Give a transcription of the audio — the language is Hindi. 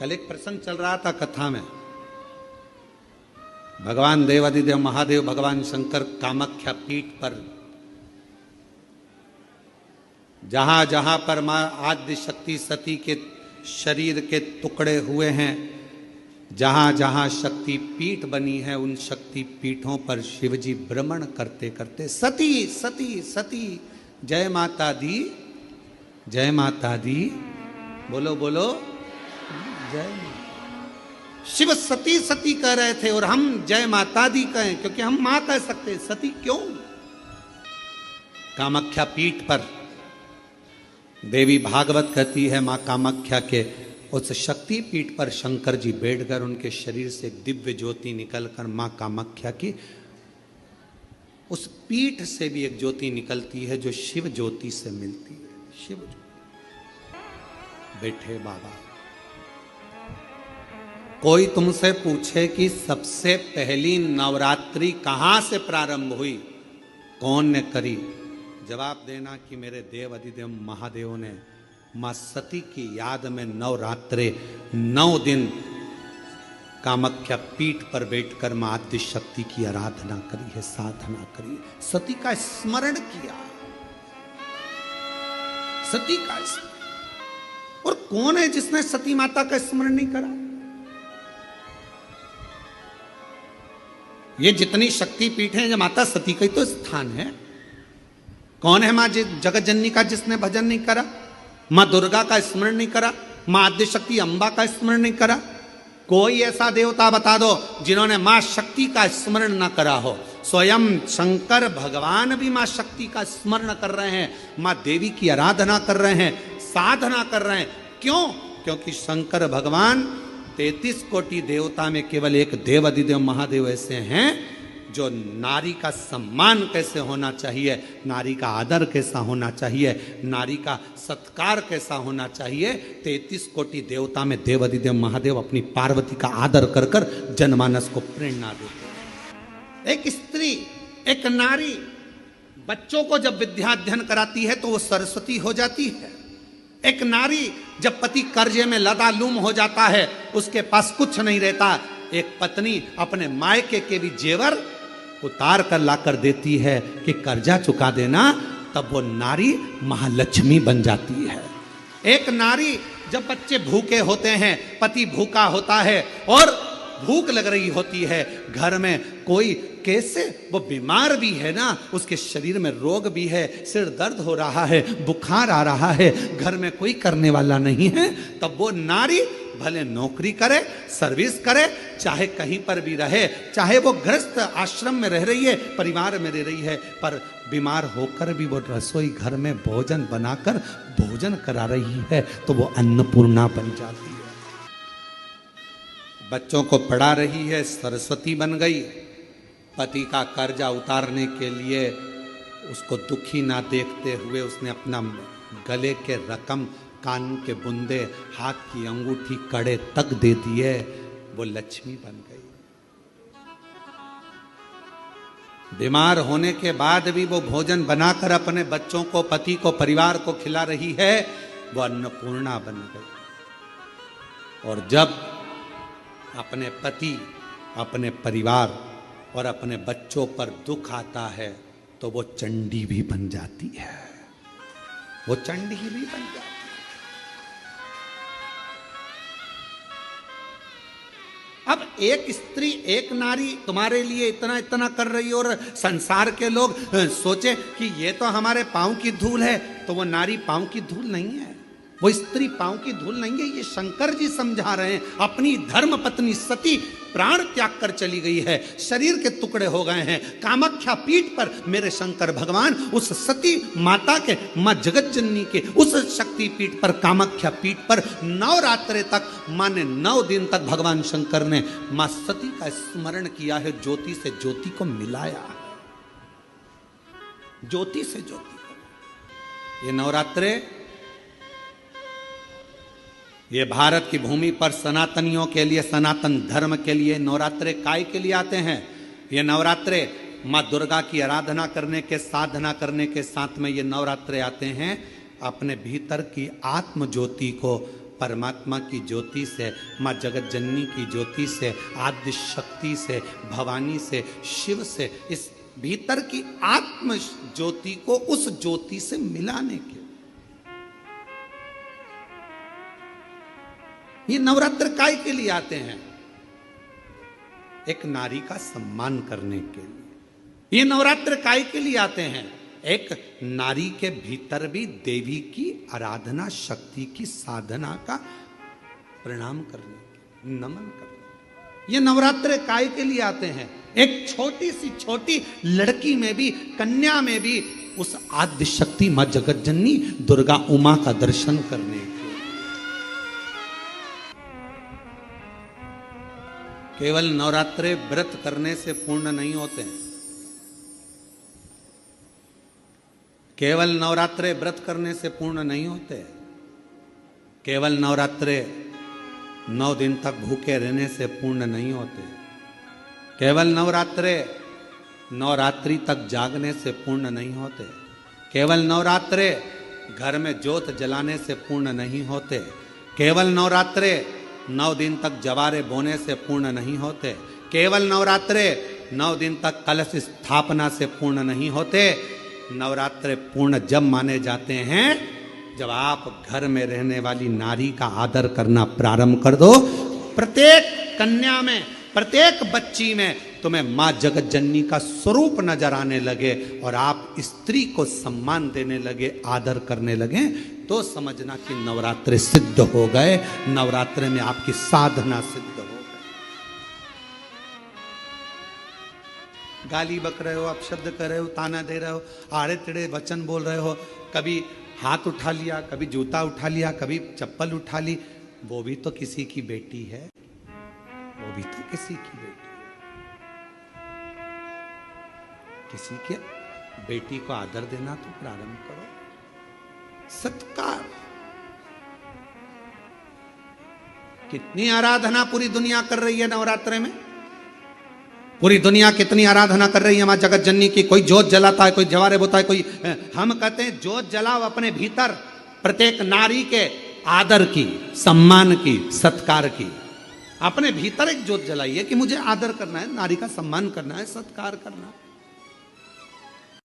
कल एक प्रसंग चल रहा था कथा में। भगवान देवादिदेव महादेव भगवान शंकर कामाख्या पीठ पर जहां जहां पर मां आद्य शक्ति सती के शरीर के टुकड़े हुए हैं, जहां जहां शक्ति पीठ बनी है, उन शक्ति पीठों पर शिवजी भ्रमण करते करते सती सती सती जय माता दी, जय माता दी, बोलो बोलो जय माता। शिव सती सती कह रहे थे और हम जय माता दी कहें, क्योंकि हम मां कह सकते, सती क्यों? कामाख्या पीठ पर देवी भागवत कहती है, मां कामाख्या के उस शक्ति पीठ पर शंकर जी बैठकर उनके शरीर से एक दिव्य ज्योति निकलकर मां कामाख्या की उस पीठ से भी एक ज्योति निकलती है जो शिव ज्योति से मिलती है। शिव बैठे बाबा, कोई तुमसे पूछे कि सबसे पहली नवरात्रि कहां से प्रारंभ हुई, कौन ने करी, जवाब देना कि मेरे देव अधिदेव महादेव ने मां सती की याद में नवरात्रे 9 दिन कामाख्या पीठ पर बैठकर मां आद्य शक्ति की आराधना करी है, साधना करी, सती का स्मरण किया, सती का स्मरण। और कौन है जिसने सती माता का स्मरण नहीं करा? ये जितनी शक्ति पीठ है, माता सती का ही तो स्थान है। कौन है मां जगत जननी का जिसने भजन नहीं करा, मां दुर्गा का स्मरण नहीं करा, मां आद्य शक्ति अंबा का स्मरण नहीं करा? कोई ऐसा देवता बता दो जिन्होंने मां शक्ति का स्मरण ना करा हो। स्वयं शंकर भगवान भी मां शक्ति का स्मरण कर रहे हैं, मां देवी की आराधना कर रहे हैं, साधना कर रहे हैं। क्यों? क्योंकि शंकर भगवान 33 कोटि देवता में केवल एक देव अधिदेव महादेव ऐसे हैं जो नारी का सम्मान कैसे होना चाहिए, नारी का आदर कैसा होना चाहिए, नारी का सत्कार कैसा होना चाहिए, 33 कोटि देवता में देव अधिदेव महादेव अपनी पार्वती का आदर कर कर जनमानस को प्रेरणा देते हैं। एक स्त्री, एक नारी बच्चों को जब विद्याध्ययन कराती है तो वो सरस्वती हो जाती है। एक नारी जब पति कर्जे में लदालूम हो जाता है, उसके पास कुछ नहीं रहता, एक पत्नी अपने मायके के भी जेवर उतार कर लाकर देती है कि कर्जा चुका देना, तब वो नारी महालक्ष्मी बन जाती है। एक नारी जब बच्चे भूखे होते हैं, पति भूखा होता है और भूख लग रही होती है, घर में कोई कैसे वो बीमार भी है ना, उसके शरीर में रोग भी है, सिर दर्द हो रहा है, बुखार आ रहा है, घर में कोई करने वाला नहीं है, तब वो नारी भले नौकरी करे, सर्विस करे, चाहे कहीं पर भी रहे, चाहे वो गृहस्थ आश्रम में रह रही है, परिवार में रह रही है, पर बीमार होकर भी वो रसोई घर में भोजन बनाकर भोजन करा रही है, तो वो अन्नपूर्णा बन जाती है। बच्चों को पढ़ा रही है, सरस्वती बन गई। पति का कर्जा उतारने के लिए उसको दुखी ना देखते हुए उसने अपना गले के रकम, कान के बुंदे, हाथ की अंगूठी, कड़े तक दे दिए, वो लक्ष्मी बन गई। बीमार होने के बाद भी वो भोजन बनाकर अपने बच्चों को, पति को, परिवार को खिला रही है, वो अन्नपूर्णा बन गई। और जब अपने पति, अपने परिवार और अपने बच्चों पर दुख आता है तो वो चंडी भी बन जाती है, वो चंडी भी बन जाती है। अब एक स्त्री, एक नारी तुम्हारे लिए इतना इतना कर रही और संसार के लोग सोचे कि ये तो हमारे पांव की धूल है, तो वो नारी पांव की धूल नहीं है, वो स्त्री पांव की धूल नहीं है। ये शंकर जी समझा रहे हैं। अपनी धर्म पत्नी सती प्राण त्याग कर चली गई है, शरीर के टुकड़े हो गए हैं। कामाख्या पीठ पर मेरे शंकर भगवान उस सती माता के, मां जगत जननी के उस शक्ति पीठ पर, कामाख्या पीठ पर नवरात्रे तक, माने 9 दिन तक भगवान शंकर ने मां सती का स्मरण किया है, ज्योति से ज्योति को मिलाया, ज्योति से ज्योति को। ये नवरात्रे, ये भारत की भूमि पर सनातनियों के लिए, सनातन धर्म के लिए नवरात्रे काय के लिए आते हैं? ये नवरात्रे माँ दुर्गा की आराधना करने के, साधना करने के साथ में ये नवरात्रे आते हैं अपने भीतर की आत्म ज्योति को परमात्मा की ज्योति से, माँ जगत जननी की ज्योति से, आद्य शक्ति से, भवानी से, शिव से, इस भीतर की आत्म ज्योति को उस ज्योति से मिलाने के ये नवरात्र काय के लिए आते हैं? एक नारी का सम्मान करने के लिए। ये नवरात्र काय के लिए आते हैं? एक नारी के भीतर भी देवी की आराधना, शक्ति की साधना का प्रणाम करने के, नमन करने। ये नवरात्र काय के लिए आते हैं? एक छोटी सी छोटी लड़की में भी, कन्या में भी उस आद्य शक्ति मां जगत जननी दुर्गा उमा का दर्शन करने के। केवल नवरात्रे व्रत करने से पूर्ण नहीं होते हैं। केवल नवरात्रे व्रत करने से पूर्ण नहीं होते। केवल नवरात्रे 9 दिन तक भूखे रहने से पूर्ण नहीं होते। केवल नवरात्रे नवरात्रि तक जागने से पूर्ण नहीं होते। केवल नवरात्रे घर में ज्योत जलाने से पूर्ण नहीं होते। केवल नवरात्रे 9 दिन तक जवारे बोने से पूर्ण नहीं होते। केवल नवरात्रे 9 दिन तक कलश स्थापना से पूर्ण नहीं होते। नवरात्रे पूर्ण जब माने जाते हैं जब आप घर में रहने वाली नारी का आदर करना प्रारंभ कर दो। प्रत्येक कन्या में, प्रत्येक बच्ची में तुम्हें मां जगत जननी का स्वरूप नजर आने लगे और आप स्त्री को सम्मान देने लगे, आदर करने लगे, तो समझना कि नवरात्रे सिद्ध हो गए। नवरात्रे में आपकी साधना सिद्ध हो गई। गाली बक रहे हो, अपशब्द कर रहे हो, ताना दे रहे हो, आड़े टेढ़े वचन बोल रहे हो, कभी हाथ उठा लिया, कभी जूता उठा लिया, कभी चप्पल उठा ली, वो भी तो किसी की बेटी है। वो भी तो किसी की बेटी है। किसी के बेटी को आदर देना तो प्रारंभ करो। सत्कार। कितनी आराधना पूरी दुनिया कर रही है नवरात्रे में। पूरी दुनिया कितनी आराधना कर रही है मां जगत जननी की। कोई जोत जलाता है, कोई जवारे बोता है, कोई, हम कहते हैं जोत जलाओ अपने भीतर, प्रत्येक नारी के आदर की, सम्मान की, सत्कार की। अपने भीतर एक जोत जलाइए कि मुझे आदर करना है, नारी का सम्मान करना है, सत्कार करना है।